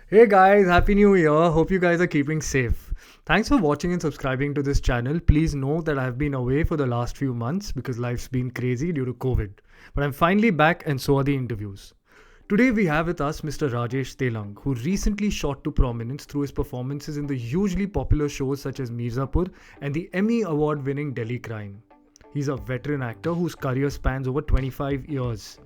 Hey guys, Happy New Year. Hope you guys are keeping safe. Thanks for watching and subscribing to this channel. Please know that I've been away for the last few months because life's been crazy due to COVID. But I'm finally back and so are the interviews. Today we have with us Mr. Rajesh Telang, who recently shot to prominence through his performances in the hugely popular shows such as Mirzapur and the Emmy Award winning Delhi Crime. He's a veteran actor whose career spans over 25 years.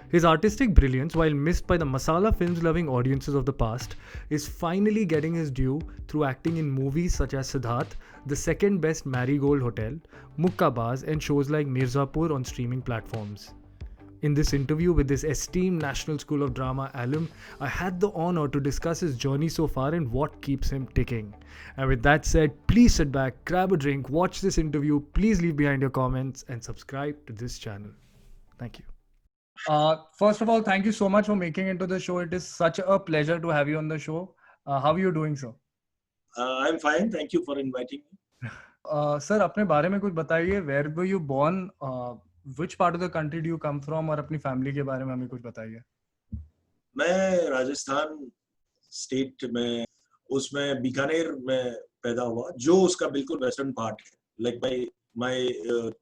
His artistic brilliance, while missed by the masala films loving audiences of the past, is finally getting his due through acting in movies such as Siddharth, the second best Marigold Hotel, Mukkabaz, and shows like Mirzapur on streaming platforms. In this interview with this esteemed National School of Drama alum, I had the honor to discuss his journey so far and what keeps him ticking. And with that said, please sit back, grab a drink, watch this interview, please leave behind your comments, and subscribe to this channel. Thank you. First of all, thank you so much for making it to the show. It is such a pleasure to have you on the show. How are you doing, sir? I'm fine. Thank you for inviting me. Sir, अपने बारे में कुछ बताइए. Where were you born? Which part of the country do you come from? और अपनी family के बारे में हमें कुछ बताइए. मैं राजस्थान स्टेट में उसमें बीकानेर में पैदा हुआ, जो उसका बिल्कुल वेस्टर्न पार्ट है. Like my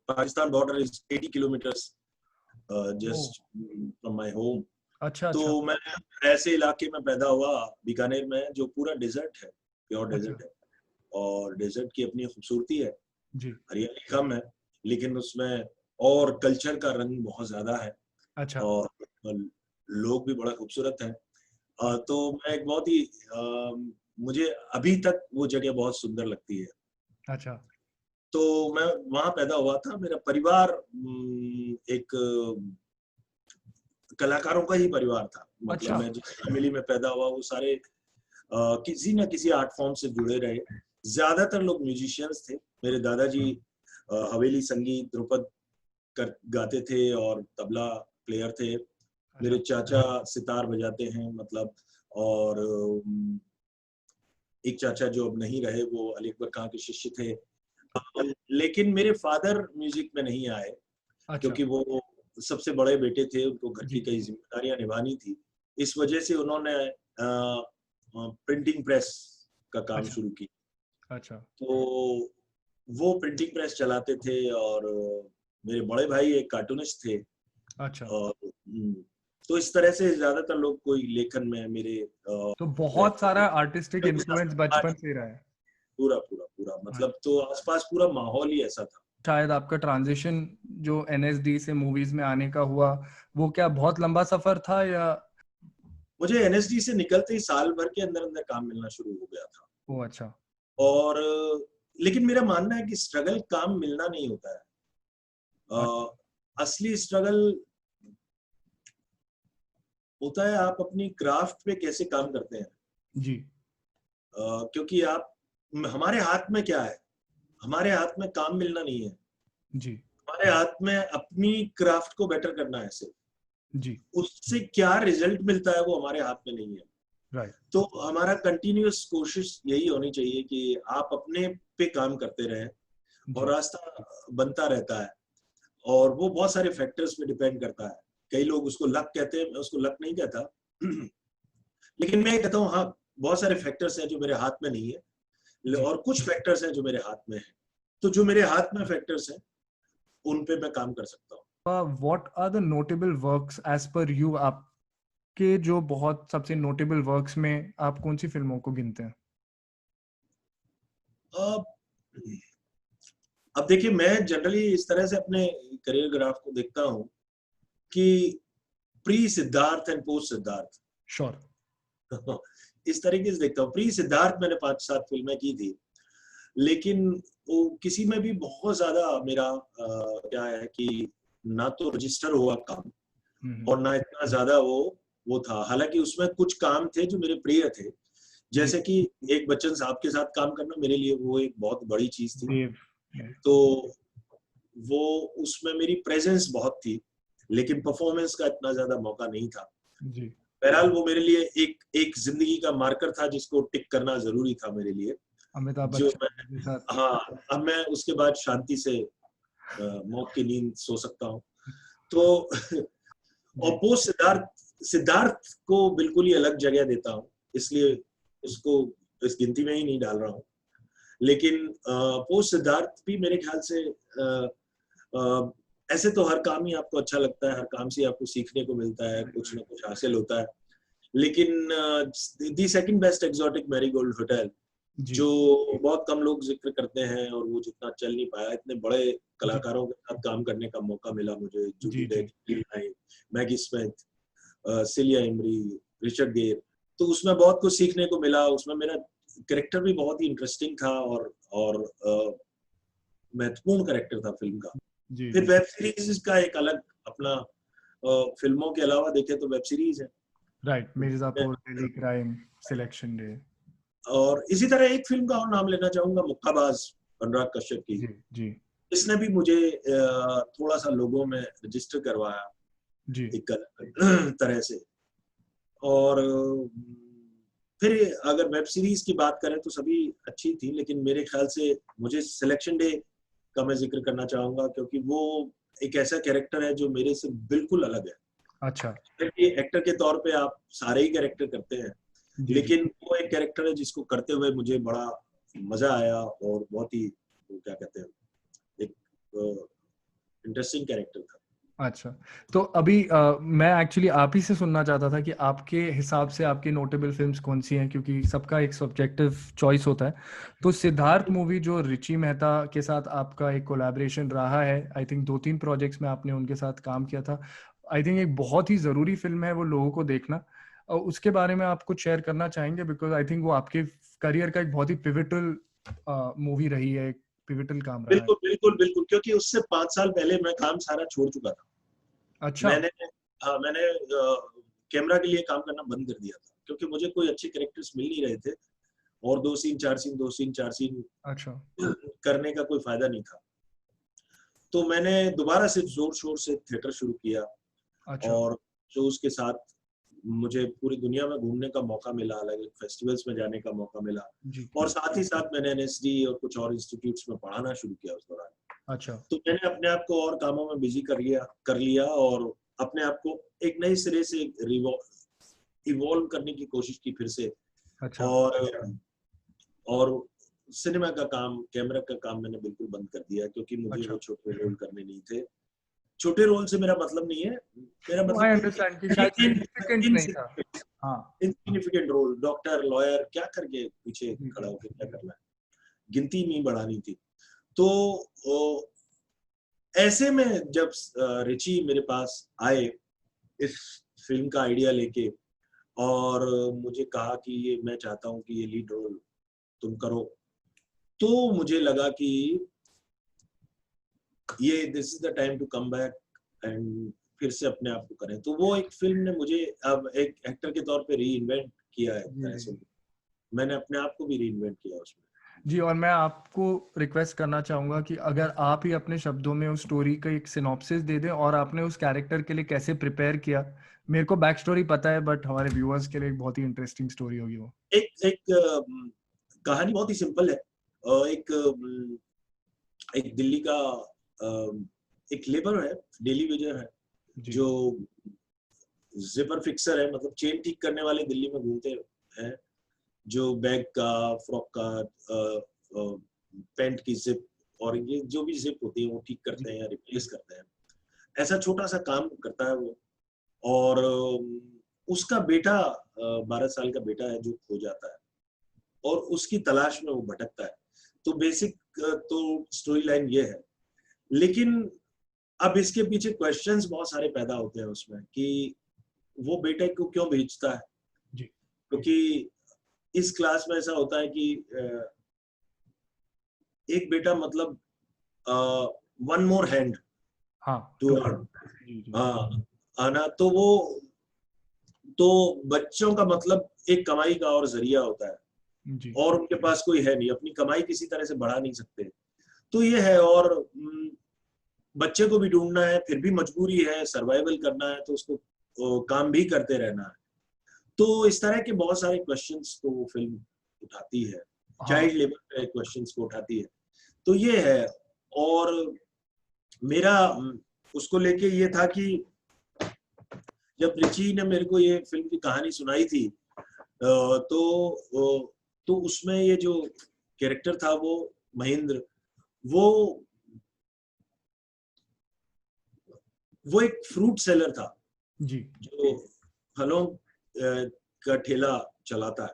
Pakistan border is 80 kilometers just from my home. अच्छा. तो मैं ऐसे इलाके में पैदा हुआ बीकानेर में, जो पूरा डेजर्ट है, प्योर डेजर्ट है, और डेजर्ट की अपनी खूबसूरती है. जी. हरियाली कम है, लेकिन उसमें और कल्चर का रंग बहुत ज्यादा है. अच्छा. और लोग भी बड़ा खूबसूरत हैं. तो मैं एक बहुत ही मुझे अभी तक वो जगह बहुत सुंदर लगती है. अच्छा. तो मैं वहां पैदा हुआ था. मेरा परिवार एक कलाकारों का ही परिवार था. मतलब मैं जिस फैमिली में पैदा हुआ वो सारे किसी न किसी आर्ट फॉर्म से जुड़े रहे. ज्यादातर लोग म्यूजिशियंस थे. मेरे दादाजी हवेली संगीत ध्रुपद गाते थे और तबला प्लेयर थे. मेरे चाचा सितार बजाते हैं, मतलब. और एक चाचा जो अब नहीं रहे, वो अली अकबर खां के शिष्य थे. लेकिन मेरे फादर म्यूजिक में नहीं आए. क्योंकि वो सबसे बड़े बेटे थे, उनको घर की कई जिम्मेदारियां निभानी थी. इस वजह से उन्होंने प्रिंटिंग प्रेस का काम शुरू किया. अच्छा. तो वो प्रिंटिंग प्रेस चलाते थे. और मेरे बड़े भाई एक कार्टूनिस्ट थे. अच्छा. और तो इस तरह से ज्यादातर लोग कोई लेखन में मेरे तो बहुत सारा आर्टिस्टिक इन्फ्लुएंस बचपन से रहा है. पूरा पूरा पूरा, मतलब. तो आसपास पूरा माहौल ही ऐसा था. शायद आपका ट्रांजिशन जो एनएसडी से मूवीज में आने का हुआ, वो क्या बहुत लंबा सफर था या? मुझे एनएसडी से निकलते ही साल भर के अंदर अंदर काम मिलना शुरू हो गया था. ओह, अच्छा. और लेकिन मेरा मानना है कि स्ट्रगल काम मिलना नहीं होता है. असली स्ट्रगल होता है आप अपनी क्राफ्ट पे कैसे काम करते हैं. जी. क्योंकि आप, हमारे हाथ में क्या है, हमारे हाथ में काम मिलना नहीं है. जी. हमारे हाथ में अपनी क्राफ्ट को बेटर करना है सिर्फ. जी. उससे क्या रिजल्ट मिलता है वो हमारे हाथ में नहीं है. राइट. तो हमारा कंटिन्यूअस कोशिश यही होनी चाहिए कि आप अपने पे काम करते रहें और रास्ता बनता रहता है. और वो बहुत सारे फैक्टर्स पे डिपेंड करता है. कई लोग उसको लक कहते हैं, मैं उसको लक नहीं कहता. लेकिन मैं कहता हूँ, हाँ, बहुत सारे फैक्टर्स हैं जो मेरे हाथ में नहीं है, और कुछ फैक्टर्स हैं जो मेरे हाथ में है. तो जो मेरे हाथ में फैक्टर्स हैं उन पे मैं काम कर सकता हूँ. What are the notable works as per you? आपके जो बहुत सबसे नोटेबल वर्क्स में आप कौन सी फिल्मों को गिनते हैं? अब देखिए, मैं जनरली इस तरह से अपने करियर ग्राफ को देखता हूँ कि pre Siddharth and post Siddharth. Sure. इस तरीके से देखता हूँ. प्री सिद्धार्थ मैंने 5-7 फिल्में की थी, लेकिन वो किसी में भी बहुत ज्यादा मेरा क्या है कि ना तो रजिस्टर हुआ काम और ना इतना ज्यादा वो था. हालांकि उसमें कुछ काम थे जो मेरे प्रिय थे, जैसे कि एक बच्चन साहब के साथ काम करना मेरे लिए वो एक बहुत बड़ी चीज थी. तो वो उसमें मेरी प्रेजेंस बहुत थी, लेकिन परफॉर्मेंस का इतना ज्यादा मौका नहीं था. जी. बहरहाल वो मेरे लिए एक जिंदगी का मार्कर था जिसको टिक करना जरूरी था मेरे लिए. अमिताभ जो बच्चन. हाँ, अब मैं उसके बाद शांति से मौत की नींद सो सकता हूँ. तो और पोस्ट सिद्धार्थ को बिल्कुल ही अलग जगह देता हूँ. इसलिए उसको इस गिनती में ही नहीं डाल रहा हूँ। लेकिन पोस्ट सिद्धार्थ भी मेरे ख्याल से ऐसे तो हर काम ही आपको अच्छा लगता है, हर काम से आपको सीखने को मिलता है, कुछ ना कुछ हासिल होता है। लेकिन the second best exotic marigold hotel, जो बहुत कम लोग जिक्र करते हैं और वो जितना चल नहीं पाया, इतने बड़े कलाकारों के साथ काम करने का मौका मिला मुझे, Judi Dench, Maggie Smith, Celia Imrie, Richard Gere, तो उसमें बहुत कुछ सीखने को मिला। उसमें मेरा कैरेक्टर भी बहुत ही इंटरेस्टिंग था और महत्वपूर्ण कैरेक्टर था फिल्म का। फिर वेब सीरीज का एक अलग अपना, फिल्मों के अलावा देखे तो वेब सीरीज है, right, Mirzapur, daily crime, selection day. और इसी तरह एक फिल्म का और नाम लेना चाहूंगा, मुक्काबाज, अनुराग कश्यप की। जी। इसने भी मुझे थोड़ा सा लोगों में रजिस्टर करवाया जी, एक तरह से। और फिर अगर वेब सीरीज की बात करें तो सभी अच्छी थी, लेकिन मेरे ख्याल से मुझे सिलेक्शन डे का मैं जिक्र करना चाहूंगा, क्योंकि वो एक ऐसा कैरेक्टर है जो मेरे से बिल्कुल अलग है। अच्छा, एक्टर के तौर पे आप सारे ही कैरेक्टर करते हैं, लेकिन वो एक कैरेक्टर है जिसको करते हुए मुझे बड़ा मजा आया और बहुत ही, क्या कहते हैं, एक इंटरेस्टिंग कैरेक्टर था। अच्छा, तो अभी मैं एक्चुअली आप ही से सुनना चाहता था कि आपके हिसाब से आपकी नोटेबल फिल्म्स कौन सी हैं, क्योंकि सबका एक सब्जेक्टिव चॉइस होता है। तो सिद्धार्थ मूवी जो रिची मेहता के साथ आपका एक कोलैबोरेशन रहा है, आई थिंक 2-3 प्रोजेक्ट्स में आपने उनके साथ काम किया था, आई थिंक एक बहुत ही ज़रूरी फिल्म है वो लोगों को देखना। उसके बारे में आप कुछ शेयर करना चाहेंगे, बिकॉज आई थिंक वो आपके करियर का एक बहुत ही पिविटल मूवी रही है, एक पिविटल काम रहा है। बिल्कुल बिल्कुल बिल्कुल, क्योंकि उससे 5 साल पहले मैं काम सारा छोड़ चुका था। अच्छा, मैंने कैमरा के लिए काम करना बंद कर दिया था, क्योंकि मुझे कोई अच्छे कैरेक्टर्स मिल नहीं रहे थे, और 2 सीन 4 सीन 2 सीन 4 सीन अच्छा करने का कोई फायदा नहीं था। तो मैंने दोबारा से जोर शोर से थिएटर शुरू किया। अच्छा। और जो उसके साथ मुझे पूरी दुनिया में घूमने का मौका मिला, अलग अलग फेस्टिवल्स में जाने का मौका मिला, और साथ ही साथ मैंने NSD और कुछ और इंस्टीट्यूट्स में पढ़ाना शुरू किया उस दौरान। अच्छा, तो मैंने अपने आप को और कामों में बिजी कर लिया और अपने आप को एक नए सिरे से इवॉल्व करने की कोशिश की फिर से। अच्छा। और सिनेमा का काम, कैमरा का काम मैंने बिल्कुल बंद कर दिया, क्योंकि मुझे अच्छा, वो छोटे रोल करने नहीं थे। छोटे रोल से मेरा मतलब नहीं है, मेरा मतलब इनसिग्निफिकेंट रोल, डॉक्टर, लॉयर, क्या करके पीछे खड़ा होकर क्या करना है, गिनती नहीं बढ़ानी थी। तो ऐसे में जब रिची मेरे पास आए इस फिल्म का आइडिया लेके, और मुझे कहा कि ये मैं चाहता हूँ कि ये लीड रोल तुम करो, तो मुझे लगा कि ये this is the time to come back and फिर से अपने आप को करें। तो वो एक फिल्म ने मुझे अब एक एक्टर के तौर पे री इन्वेंट किया है, मैंने अपने आप को भी री इन्वेंट किया उसमें। जी, और मैं आपको रिक्वेस्ट करना चाहूँगा कि अगर आप ही अपने शब्दों में उस स्टोरी का एक सिनॉप्सिस दे दें, और आपने उस कैरेक्टर के लिए कैसे प्रिपेयर किया। मेरे को बैक स्टोरी पता है, बट हमारे व्यूअर्स के लिए एक बहुत ही इंटरेस्टिंग स्टोरी होगी वो। एक कहानी बहुत ही सिंपल है। एक दिल्ली का एक लेबर है, डेली वेजर है, जो जिपर फिक्सर है, मतलब चेन ठीक करने वाले दिल्ली में घूमते हैं, जो बैग का, फ्रॉक का, पैंट की जिप और ये जो भी जिप होती है वो ठीक करते हैं या रिप्लेस करते हैं। ऐसा छोटा सा काम करता है वो, और उसका बेटा 12 साल का बेटा है जो खो जाता है, और उसकी तलाश में वो भटकता है। तो बेसिक तो स्टोरी लाइन ये है, लेकिन अब इसके पीछे क्वेश्चंस बहुत सारे पैदा होते हैं उसमें कि वो बेटे को क्यों भेजता है जी, क्योंकि इस क्लास में ऐसा होता है कि एक बेटा मतलब वन मोर हैंड टू आना, तो वो तो बच्चों का मतलब एक कमाई का और जरिया होता है जी, और उनके पास कोई है नहीं, अपनी कमाई किसी तरह से बढ़ा नहीं सकते। तो ये है, और बच्चे को भी ढूंढना है, फिर भी मजबूरी है, सर्वाइवल करना है, तो उसको काम भी करते रहना है। तो इस तरह के बहुत सारे क्वेश्चंस को वो फिल्म उठाती है, चाइल्ड लेबर के क्वेश्चंस को उठाती है। तो ये है, और मेरा उसको लेके ये था कि जब रिची ने मेरे को ये फिल्म की कहानी सुनाई थी, तो उसमें ये जो कैरेक्टर था वो महेंद्र, वो एक फ्रूट सेलर था जी जो फलों का ठेला चलाता है।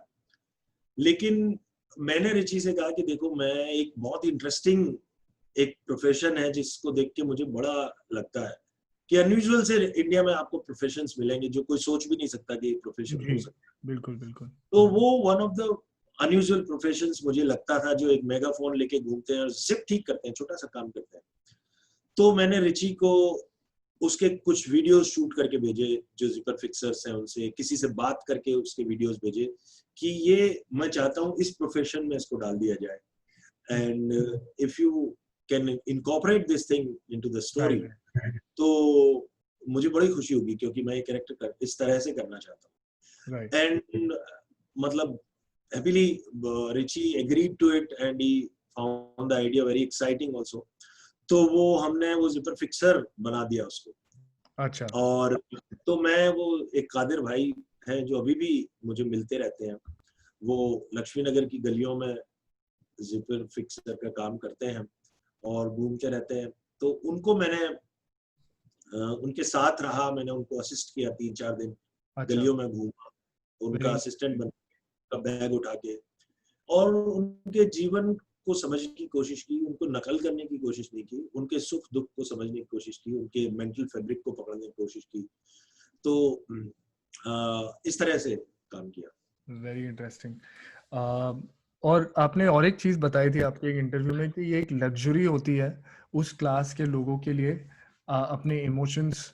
लेकिन मैंने रिची से कहा कि देखो, मैं एक बहुत इंटरेस्टिंग एक प्रोफेशन है जिसको देख के मुझे बड़ा लगता है कि अनयूजुअल से इंडिया में आपको प्रोफेशंस मिलेंगे जो कोई सोच भी नहीं सकता कि एक प्रोफेशन हो सकता है। बिल्कुल बिल्कुल। तो वो one of the unusual professions मुझे लगता था, जो एक मेगाफोन लेके घूमते हैं और जिप ठीक करते हैं, छोटा सा काम करते हैं। तो मैंने रिची को उसके कुछ वीडियोस शूट करके भेजे, जो जिपर फिक्सर्स हैं उनसे किसी से बात करके उसके वीडियोस भेजे कि ये मैं चाहता हूँ इस प्रोफेशन में इसको डाल दिया जाए, and if you can incorporate this thing into the story, तो मुझे बड़ी खुशी होगी, क्योंकि मैं ये कैरेक्टर इस तरह से करना चाहता हूँ। एंड मतलब happily Richie agreed to it and he found the idea very exciting also. तो वो हमने वो जिपर फिक्सर बना दिया उसको। अच्छा। और तो मैं वो एक कादिर भाई हैं जो अभी भी मुझे मिलते रहते हैं, वो लक्ष्मी नगर की गलियों में जिपर फिक्सर का काम करते हैं और घूमते रहते हैं। तो उनको मैंने उनके साथ रहा, मैंने उनको असिस्ट किया 3-4 दिन। अच्छा। गलियों में घूमा, उनका असिस्टेंट बन का बैग उठा के, और उनके जीवन को समझने की कोशिश की, उनको नकल करने की कोशिश नहीं की, उनके सुख दुख को समझने की कोशिश की, उनके मेंटल फैब्रिक को पकड़ने की कोशिश की। तो इस तरह से काम किया। Very interesting. और आपने और एक चीज बताई थी आपके एक इंटरव्यू में कि ये एक लग्जरी होती है उस क्लास के लोगों के लिए अपने इमोशंस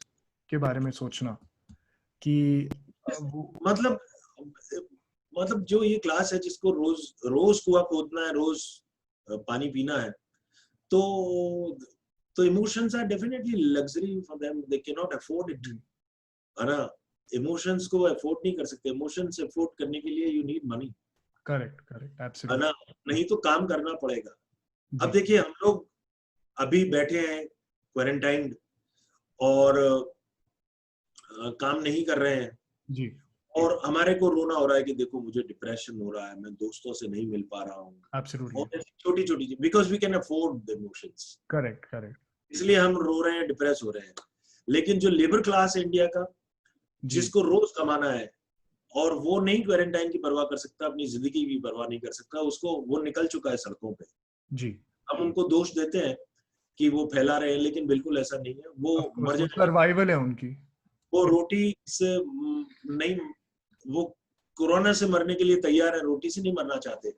के बारे में सोचना कि मतलब जो ये क्लास है जिसको रोज रोज कुआं खोदना है, रोज पानी पीना है, तो emotions are definitely luxury for them, they can not afford it, है ना। इमोशंस को अफोर्ड नहीं कर सकते। इमोशंस अफोर्ड करने के लिए you need money. Correct correct है एब्सोल्युटली। ना, नहीं तो काम करना पड़ेगा। अब देखिए, हम लोग अभी बैठे हैं क्वारंटाइन और काम नहीं कर रहे हैं जी और हमारे को रोना हो रहा है कि देखो मुझे डिप्रेशन हो रहा है, मैं दोस्तों से नहीं मिल पा रहा हूँ, एब्सोल्युटली। और छोटी छोटी चीज, because we can afford the emotions, correct correct. इसलिए हम रो रहे हैं, डिप्रेस हो रहे हैं। लेकिन जो लेबर क्लास है इंडिया का, जिसको रोज कमाना है और वो नहीं क्वारंटाइन की परवाह कर सकता, अपनी जिंदगी की परवाह नहीं कर सकता, उसको वो निकल चुका है सड़कों पे। जी। हम उनको दोष देते हैं कि वो फैला रहे हैं, लेकिन बिल्कुल ऐसा नहीं है। वो मर जाए, सर्वाइवल है उनकी। वो रोटी से नहीं, वो कोरोना से मरने के लिए तैयार है, रोटी से नहीं मरना चाहते।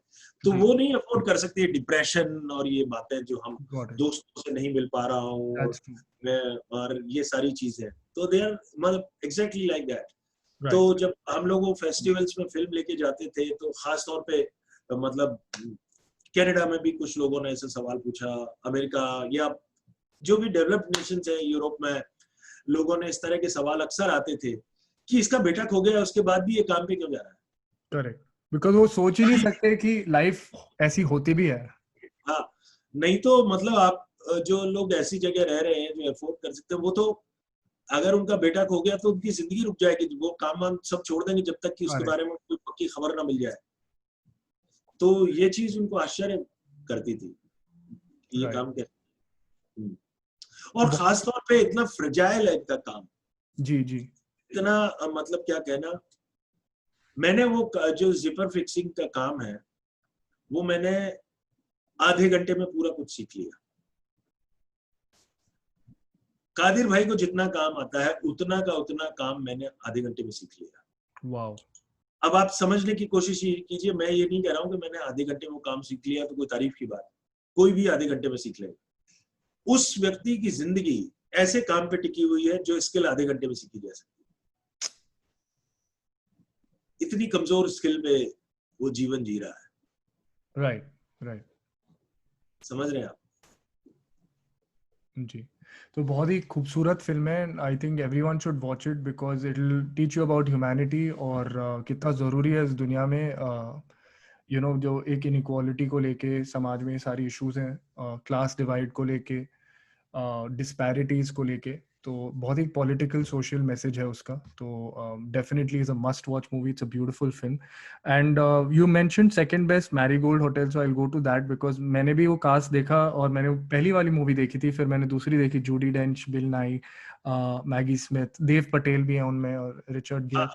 तो वो नहीं अफोर्ड कर सकते डिप्रेशन और ये बातें जो हम दोस्तों से नहीं मिल पा रहा हूँ और ये सारी चीजें, तो दे आर मतलब एग्जैक्टली लाइक दैट। तो जब हम लोग वो फेस्टिवल्स में फिल्म लेके जाते थे, तो खास तौर पे मतलब कनाडा में भी कुछ लोगों ने ऐसे सवाल पूछा, अमेरिका या जो भी डेवलप्ड नेशंस है, यूरोप में लोगों ने इस तरह के सवाल अक्सर आते थे कि इसका बेटा खो गया, उसके बाद भी ये काम पे क्यों जा रहा है। करेक्ट, बिकॉज वो सोच ही नहीं सकते कि लाइफ ऐसी होती भी है। हाँ, नहीं तो मतलब आप जो लोग ऐसी जगह रह रहे हैं जो अफोर्ड कर सकते हैं, वो तो अगर उनका बेटा खो गया तो उनकी जिंदगी रुक जाएगी, वो काम वाम सब छोड़ देंगे जब तक कि उसके बारे में कोई पक्की खबर ना मिल जाए। तो ये चीज उनको आश्चर्य करती थी, ये काम कैसे, और खास तौर पे इतना फ्रेजाइल है इनका काम। जी जी। इतना मतलब क्या कहना, मैंने वो जो जिपर फिक्सिंग का काम है वो मैंने आधे घंटे में पूरा कुछ सीख लिया। कादिर भाई को जितना काम आता है उतना का उतना काम मैंने आधे घंटे में सीख लिया। वाओ। अब आप समझने की कोशिश कीजिए, मैं ये नहीं कह रहा हूं कि मैंने आधे घंटे में वो काम सीख लिया तो कोई तारीफ की बात, कोई भी आधे घंटे में सीख लेगा। उस व्यक्ति की जिंदगी ऐसे काम पे टिकी हुई है जो स्किल आधे घंटे में सीखी जा सकती है। इतनी कमजोर स्किल पे वो जीवन जी रहा है। Right right. समझ रहे हैं आप? जी, तो बहुत ही खूबसूरत फिल्म है। I think everyone should watch it because it will teach you about humanity और कितना ज़रूरी है इस दुनिया में यू नो जो एक इनइक्वालिटी को लेके समाज में सारी इश्यूज हैं, क्लास डिवाइड को लेके, डिस्पैरिटीज़ को लेके। तो बहुत ही पॉलिटिकल सोशल मैसेज है उसका, तो definitely is a must watch movie, it's a beautiful film. And you mentioned second best Marigold Hotel, so I will go to that because मैंने भी वो कास्ट देखा, और मैंने पहली वाली मूवी देखी थी, फिर मैंने दूसरी देखी, जूडी डेंच, बिल नाई, मैगी स्मिथ, देव पटेल भी है उनमें, और रिचर्ड गियर.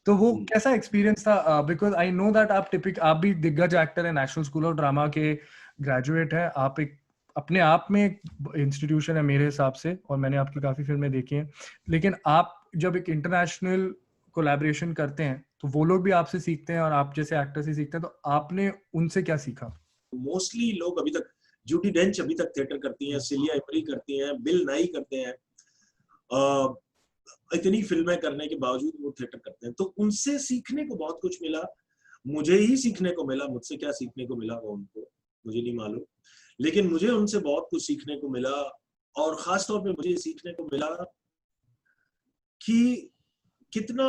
तो वो कैसा एक्सपीरियंस था? बिकॉज आई नो दैट आप भी दिग्गज एक्टर है, नेशनल स्कूल ऑफ ड्रामा के ग्रेजुएट है, आप एक अपने आप में एक इंस्टीट्यूशन है मेरे हिसाब से, और मैंने आपकी काफी फिल्में देखी हैं, लेकिन आप जब एक इंटरनेशनल कोलैबोरेशन करते हैं तो वो लोग भी आपसे सीखते हैं और आप जैसे एक्टर से सीखते हैं, तो आपने उनसे क्या सीखा? मोस्टली लोग अभी तक, जूडी डेंच अभी तक थिएटर करती हैं, सिलिया एमरी करती हैं, बिल नाई करते हैं, इतनी फिल्में करने के बावजूद वो थिएटर करते हैं, तो उनसे सीखने को बहुत कुछ मिला. मुझे ही सीखने को मिला, मुझसे क्या सीखने को मिला वो उनको मुझे नहीं मालूम, लेकिन मुझे उनसे बहुत कुछ सीखने को मिला. और खास तौर पे मुझे सीखने को मिला कि कितना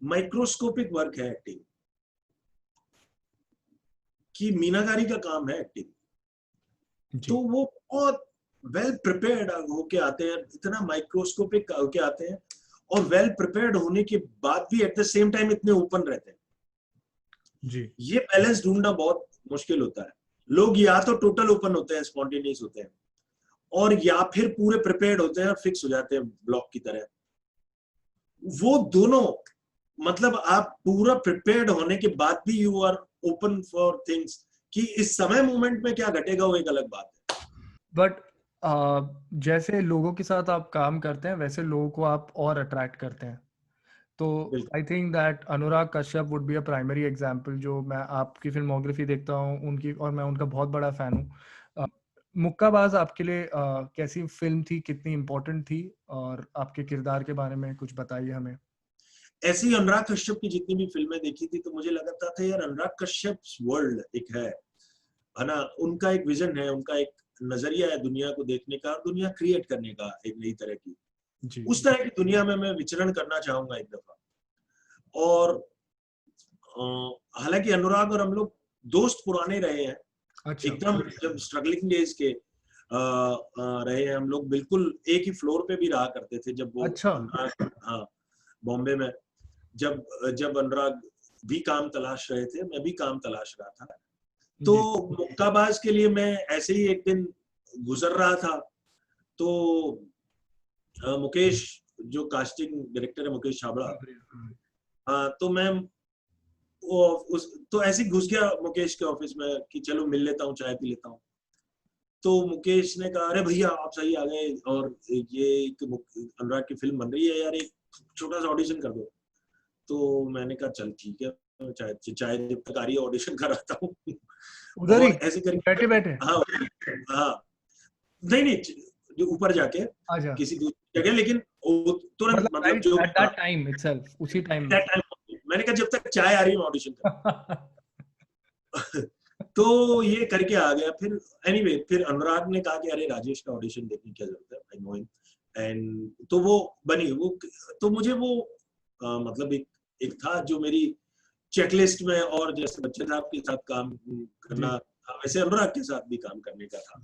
माइक्रोस्कोपिक वर्क है एक्टिंग, कि मीनाकारी का काम है एक्टिंग. तो वो बहुत वेल प्रिपेयर्ड होके आते हैं, इतना माइक्रोस्कोपिक होके आते हैं, और वेल प्रिपेयर्ड होने के बाद भी एट द सेम टाइम इतने ओपन रहते हैं जी. ये बैलेंस ढूंढना बहुत मुश्किल होता है. लोग या तो टोटल ओपन होते हैं, स्पॉन्टेनियस होते हैं, और या फिर पूरे प्रिपेयर्ड होते हैं और फिक्स हो जाते हैं ब्लॉक की तरह. वो दोनों, मतलब आप पूरा प्रिपेयर्ड होने के बाद भी you are open for things, कि इस समय मोमेंट में क्या घटेगा वो एक अलग बात है. बट जैसे लोगों के साथ आप काम करते हैं वैसे लोगों को आप और अट्रैक्ट करते हैं, तो आई think that Anurag Kashyap would be a primary example, जो मैं आपकी फिल्मोग्राफी देखता हूँ उनकी, और मैं उनका बहुत बड़ा फैन हूँ. मुक्काबाज आपके लिए कैसी फिल्म थी, कितनी इम्पोर्टेंट थी, और आपके किरदार के बारे में कुछ बताइए हमें. ऐसे ही अनुराग कश्यप की जितनी भी फिल्में देखी थी तो मुझे लगता था यार अनुराग कश्यप वर्ल्ड एक है ना, उनका एक विजन है, उनका एक नजरिया है दुनिया को देखने का, दुनिया क्रिएट करने का एक नई तरह की. उस तरह की दुनिया में मैं विचरण करना चाहूंगा एक दफा. और हालांकि अनुराग और हम लोग दोस्त पुराने रहे हैं. अच्छा. एकदम जब स्ट्रगलिंग डेज के रहे हैं हम लोग, बिल्कुल एक ही फ्लोर पे भी रहा करते थे जब वो. अच्छा. अनुराग, हाँ, बॉम्बे में जब जब अनुराग भी काम तलाश रहे थे, मैं भी काम तलाश रहा था. तो मुक्काबाज के लिए मैं ऐसे ही एक दिन गुजर रहा था, तो मुकेश जो कास्टिंग डायरेक्टर है, मुकेश छाबड़ा, तो मैं तो ऐसे ही घुस गया मुकेश के ऑफिस में कि चलो मिल लेता हूँ, चाय पी लेता हूँ. तो मुकेश ने कहा, अरे भैया आप सही आ गए, और ये अनुराग की फिल्म बन रही है यार, एक छोटा सा ऑडिशन कर दो. तो मैंने कहा चल ठीक है, चाय जब तक आ रही है ऑडिशन कराता हूँ. उधर ही ऐसे करके बैठे बैठे. हाँ, नहीं ऊपर जाके किसी दूसरी जगह, लेकिन तुरंत मतलब जो at that time itself, उसी टाइम मैंने कहा जब तक चाय आ रही है ऑडिशन कर. तो ये करके आ गया. फिर एनीवे फिर अनुराग ने कहा कि अरे राजेश का ऑडिशन देखने की क्या जरूरत है, आई नो हिम. एंड तो वो बनी वो. तो मुझे वो मतलब एक था जो मेरी चेकलिस्ट में, और जैसे बच्चे साहब के साथ काम करना वैसे अनुराग के साथ भी काम करने का था.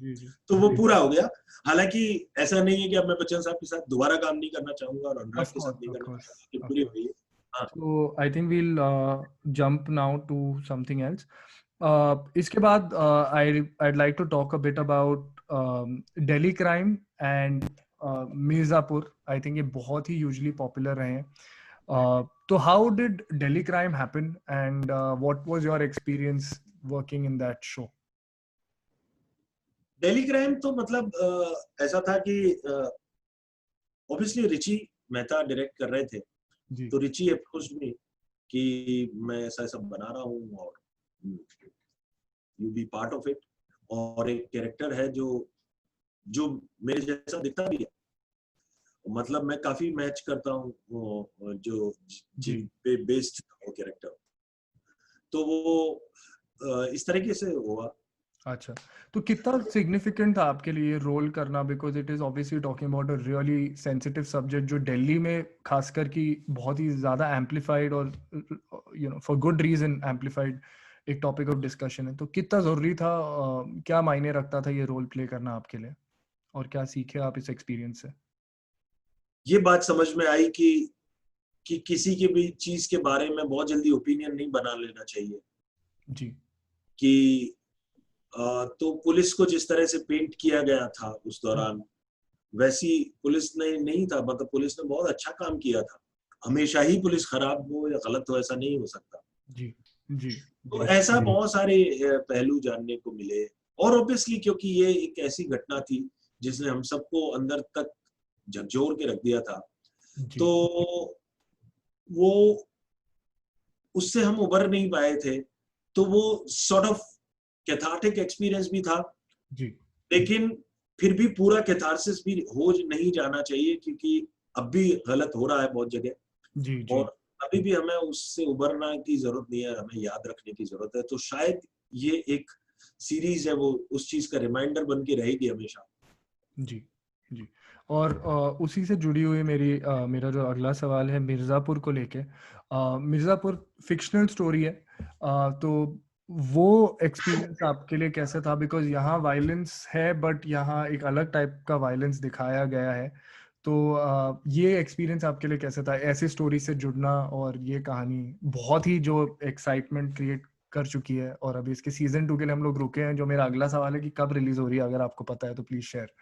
तो वो पूरा हो गया. हालांकि ऐसा नहीं है कि अब मैं बच्चन साहब के साथ दोबारा काम नहीं करना चाहूंगा और अनुराग के साथ नहीं करना चाहूंगा, पूरी हुई है. So I think we'll jump now to something else. इसके बाद I'd like to talk a bit about Delhi crime and Mirzapur. I think ये बहुत ही hugely popular रहे हैं. तो how did Delhi crime happen and what was your experience working in that show? Delhi crime तो मतलब ऐसा था कि ऑब्वियसली रिची मेहता डायरेक्ट कर रहे थे. तो रिची अप्रोच्ड मी कि मैं ऐसा ऐसा बना रहा हूँ और you be part of it. और एक कैरेक्टर है जो मेरे जैसा दिखता भी है, मतलब मैं काफी मैच करता हूँ जो जिन पे बेस्ड वो कैरेक्टर. तो वो इस तरीके से हुआ. अच्छा, तो कितना सिग्निफिकेंट था आपके लिए रोल करना, because it is obviously talking about a really sensitive subject जो दिल्ली में खासकर की बहुत ही ज्यादा एम्पलीफाइड और फॉर गुड रीजन एम्पलीफाइड एक टॉपिक ऑफ डिस्कशन है. तो कितना जरूरी था, क्या मायने रखता था ये रोल प्ले करना आपके लिए, और क्या सीखे आप इस एक्सपीरियंस से? ये बात समझ में आई कि किसी के भी चीज के बारे में बहुत जल्दी ओपिनियन नहीं बना लेना चाहिए जी कि तो पुलिस को जिस तरह से पेंट किया गया था उस दौरान, वैसी पुलिस ने नहीं था। मतलब पुलिस ने बहुत अच्छा काम किया था। हमेशा ही पुलिस खराब हो या गलत हो ऐसा नहीं हो सकता। जी जी तो जी ऐसा बहुत सारे पहलू जानने को मिले, और ऑब्वियसली क्योंकि ये एक ऐसी घटना थी जिसने हम सबको अंदर तक झकझोर के रख दिया था, जी तो वो उससे हम उबर नहीं पाए थे। तो वो सॉर्ट ऑफ कैथार्टिक एक्सपीरियंस भी था, जी लेकिन फिर भी पूरा कैथारसिस भी हो नहीं जाना चाहिए, क्योंकि अब भी गलत हो रहा है बहुत जी जगह, जी और अभी भी हमें उससे उबरना की जरूरत नहीं है, हमें याद रखने की जरूरत है। तो शायद ये एक सीरीज है, वो उस चीज का रिमाइंडर बन के रहेगी हमेशा। जी जी। और उसी से जुड़ी हुई मेरा जो अगला सवाल है मिर्ज़ापुर को लेके। मिर्ज़ापुर फिक्शनल स्टोरी है, तो वो एक्सपीरियंस आपके लिए कैसा था? बिकॉज यहाँ वायलेंस है बट यहाँ एक अलग टाइप का वायलेंस दिखाया गया है। तो ये एक्सपीरियंस आपके लिए कैसा था, ऐसी स्टोरी से जुड़ना? और ये कहानी बहुत ही जो एक्साइटमेंट क्रिएट कर चुकी है, और अभी इसके सीजन 2 के लिए हम लोग रुके हैं। जो मेरा अगला सवाल है कि कब रिलीज हो रही है, अगर आपको पता है तो प्लीज शेयर।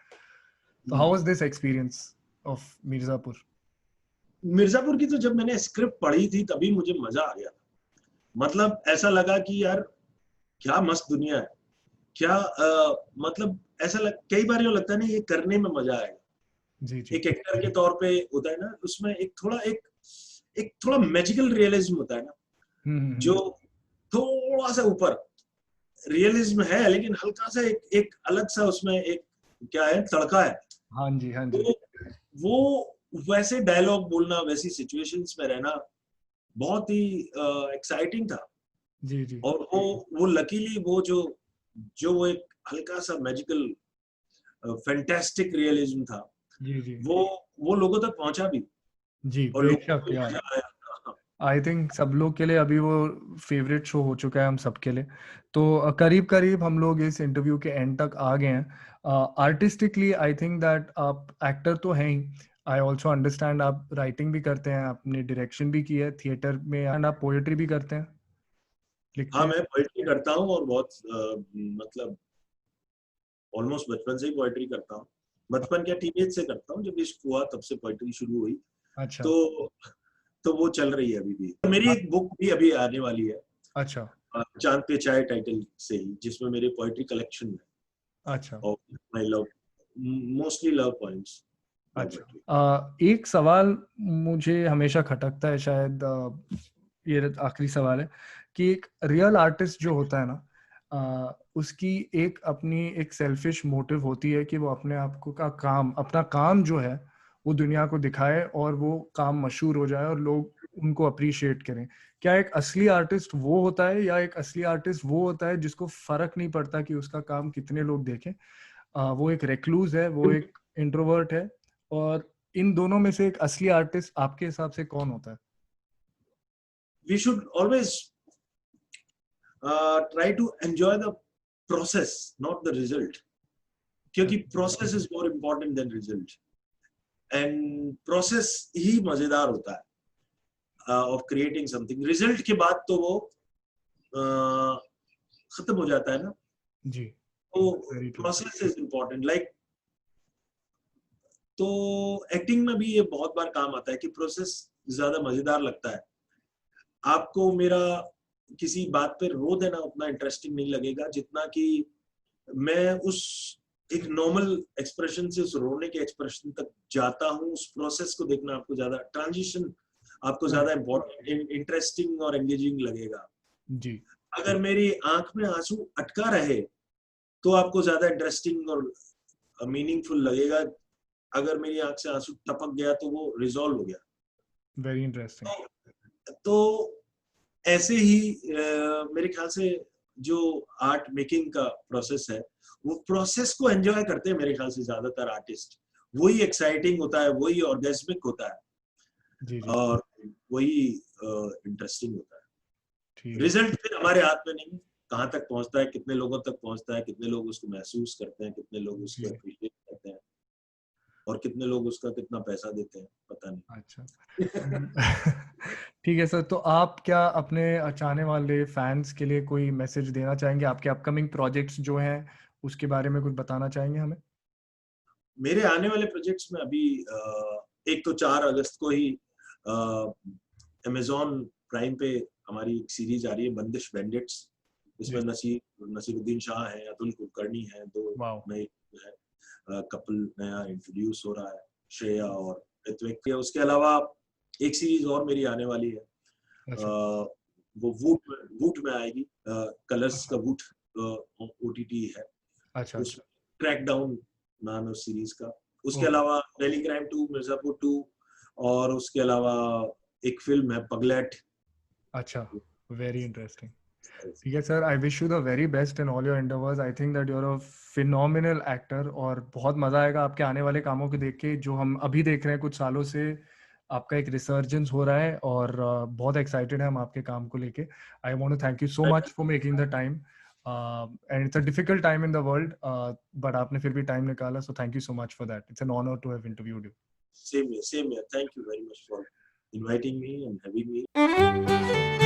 तो how was this experience of Mirzapur? Mirzapur की तो जब मैंने स्क्रिप्ट पढ़ी थी तभी मुझे मजा आ गया। मतलब ऐसा लगा कि यार क्या मस्त दुनिया है, क्या मतलब ऐसा कई बार यूँ लगता है ना, ये करने में मजा आएगा। जी जी एक एक्टर के तौर पे होता है ना, उसमें एक थोड़ा मैजिकल रियलिज्म होता है ना, जो हम्म। थोड़ा सा ऊपर रियलिज्म है, लेकिन हल्का सा एक अलग सा उसमें एक क्या है, तड़का है। हाँ जी हाँ जी। तो वो वैसे डायलॉग बोलना, वैसी सिचुएशंस में रहना बहुत ही एक्साइटिंग था। जी जी और वो लकीली वो एक हल्का सा मैजिकल फैंटास्टिक रियलिज्म था, जी जी वो वो लोगों तक पहुंचा भी, जी और लोगों को बेशक भी यार। मजा आया। हाँ। आई थिंक सब लोग के लिए अभी वो फेवरेट शो हो चुका है, हम सब के लिए। तो करीब करीब हम लोग इस इंटरव्यू के एंड तक आ गए हैं। आर्टिस्टिकली आई थिंक दैट आप एक्टर तो हैं ही, आई ऑल्सो अंडरस्टैंड आप राइटिंग भी करते हैं, आपने डायरेक्शन भी की है थिएटर में, एंड आप पोएट्री भी करते हैं, लिखते हाँ, हैं। मैं पोएट्री करता हूँ, और बहुत मतलब ऑलमोस्ट बचपन से ही पोएट्री करता हूँ। बचपन क्या, टीनेज से करता हूँ, जब इश्क हुआ तब से पोएट्री शुरू हुई। अच्छा तो वो चल रही है अभी भी। मेरी एक बुक भी अभी आने वाली है, अच्छा चांद पे चाय टाइटल से ही, जिसमें मेरे पोएट्री कलेक्शन है अच्छा of my love, mostly love poems by अच्छा। पोएट्री। एक सवाल मुझे हमेशा खटकता है, शायद ये आखिरी सवाल है, कि एक रियल आर्टिस्ट जो होता है ना, उसकी एक अपनी एक सेल्फिश मोटिव होती है कि वो अपने आप को का काम अपना काम जो है वो दुनिया को दिखाए, और वो काम मशहूर हो जाए और लोग उनको अप्रिशिएट करें। क्या एक असली आर्टिस्ट वो होता है, या एक असली आर्टिस्ट वो होता है जिसको फर्क नहीं पड़ता कि उसका काम कितने लोग देखें? वो एक रेक्लूज है, वो एक इंट्रोवर्ट है? और इन दोनों में से एक असली आर्टिस्ट आपके हिसाब से कौन होता है? We should always try to enjoy the process, not the result, क्योंकि process is more important than result. And process ही मजेदार होता है ऑफ क्रिएटिंग समथिंग। रिजल्ट के बाद तो वो खत्म हो जाता है ना। जी तो very true. Process is important, like तो एक्टिंग में भी ये बहुत बार काम आता है कि प्रोसेस ज्यादा मजेदार लगता है। आपको मेरा किसी बात पे रो देना उतना इंटरेस्टिंग नहीं लगेगा जितना कि मैं उस एक नॉर्मल एक्सप्रेशन से उस रोने के एक्सप्रेशन तक जाता हूँ। उस प्रोसेस को देखना आपको ज्यादा, ट्रांजिशन आपको ज्यादा इम्पोर्टेंट, इंटरेस्टिंग और एंगेजिंग लगेगा। जी अगर मेरी आंख में आंसू अटका रहे तो आपको ज्यादा इंटरेस्टिंग और मीनिंगफुल लगेगा। अगर मेरी आंख से आंसू टपक गया तो वो रिजॉल्व हो गया। Very interesting. तो ऐसे ही मेरे ख्याल से जो आर्ट मेकिंग का प्रोसेस है, वो प्रोसेस को एंजॉय करते हैं मेरे ख्याल से ज्यादातर आर्टिस्ट। वही एक्साइटिंग होता है, वही ऑर्गेस्मिक होता है, जी जी और वही इंटरेस्टिंग होता है। ठीक है। रिजल्ट फिर हमारे हाथ में नहीं, कहाँ तक पहुंचता है, कितने लोगों तक पहुंचता है, कितने लोग उसको महसूस करते हैं, कितने लोग उसको जी अप्रिशिएट करते हैं। और कितने लोग उसका कितना पैसा देते हैं पता नहीं। अच्छा। ठीक है सर, तो आप क्या अपने चाहने वाले फैंस के लिए कोई मैसेज देना चाहेंगे? आपके अपकमिंग प्रोजेक्ट्स जो हैं उसके बारे में कुछ बताना चाहेंगे हमें? मेरे आने वाले प्रोजेक्ट्स में अभी एक तो 4 अगस्त को ही अमेजॉन प्राइम पे हमारी एक सीरीज आ रही है, बंदिश बैंडिट्स। इसमें नसीरुद्दीन शाह है, अतुल कुलकर्णी है, 2 नए कपल नया इंट्रोड्यूस हो रहा है, श्रेया और ऋत्विक। उसके अलावा एक सीरीज और मेरी आने वाली है, वो वूट में आएगी, कलर्स का वूट ओटीटी है। अच्छा, उस क्रैकडाउन नाम है उस सीरीज का। उसके अलावा दिल्ली क्राइम 2, मिर्जापुर 2, और उसके अलावा एक फिल्म है पगलेट। अच्छा, वेरी इंटरेस्टिंग। ठीक है sir, I wish you the very best in all your endeavours. I think that you are a phenomenal actor और बहुत मज़ा आएगा आपके आने वाले कामों को देख के, जो हम अभी देख रहे हैं कुछ सालों से आपका एक रिसर्जेंस हो रहा है, और बहुत एक्साइटेड है हम आपके काम को लेके। I want to thank you so much for making the time, and it's a difficult time in the world, but आपने फिर भी टाइम निकाला, so thank you so much for that. It's an honour to have interviewed you. Same here. Thank you very much for inviting me and having me.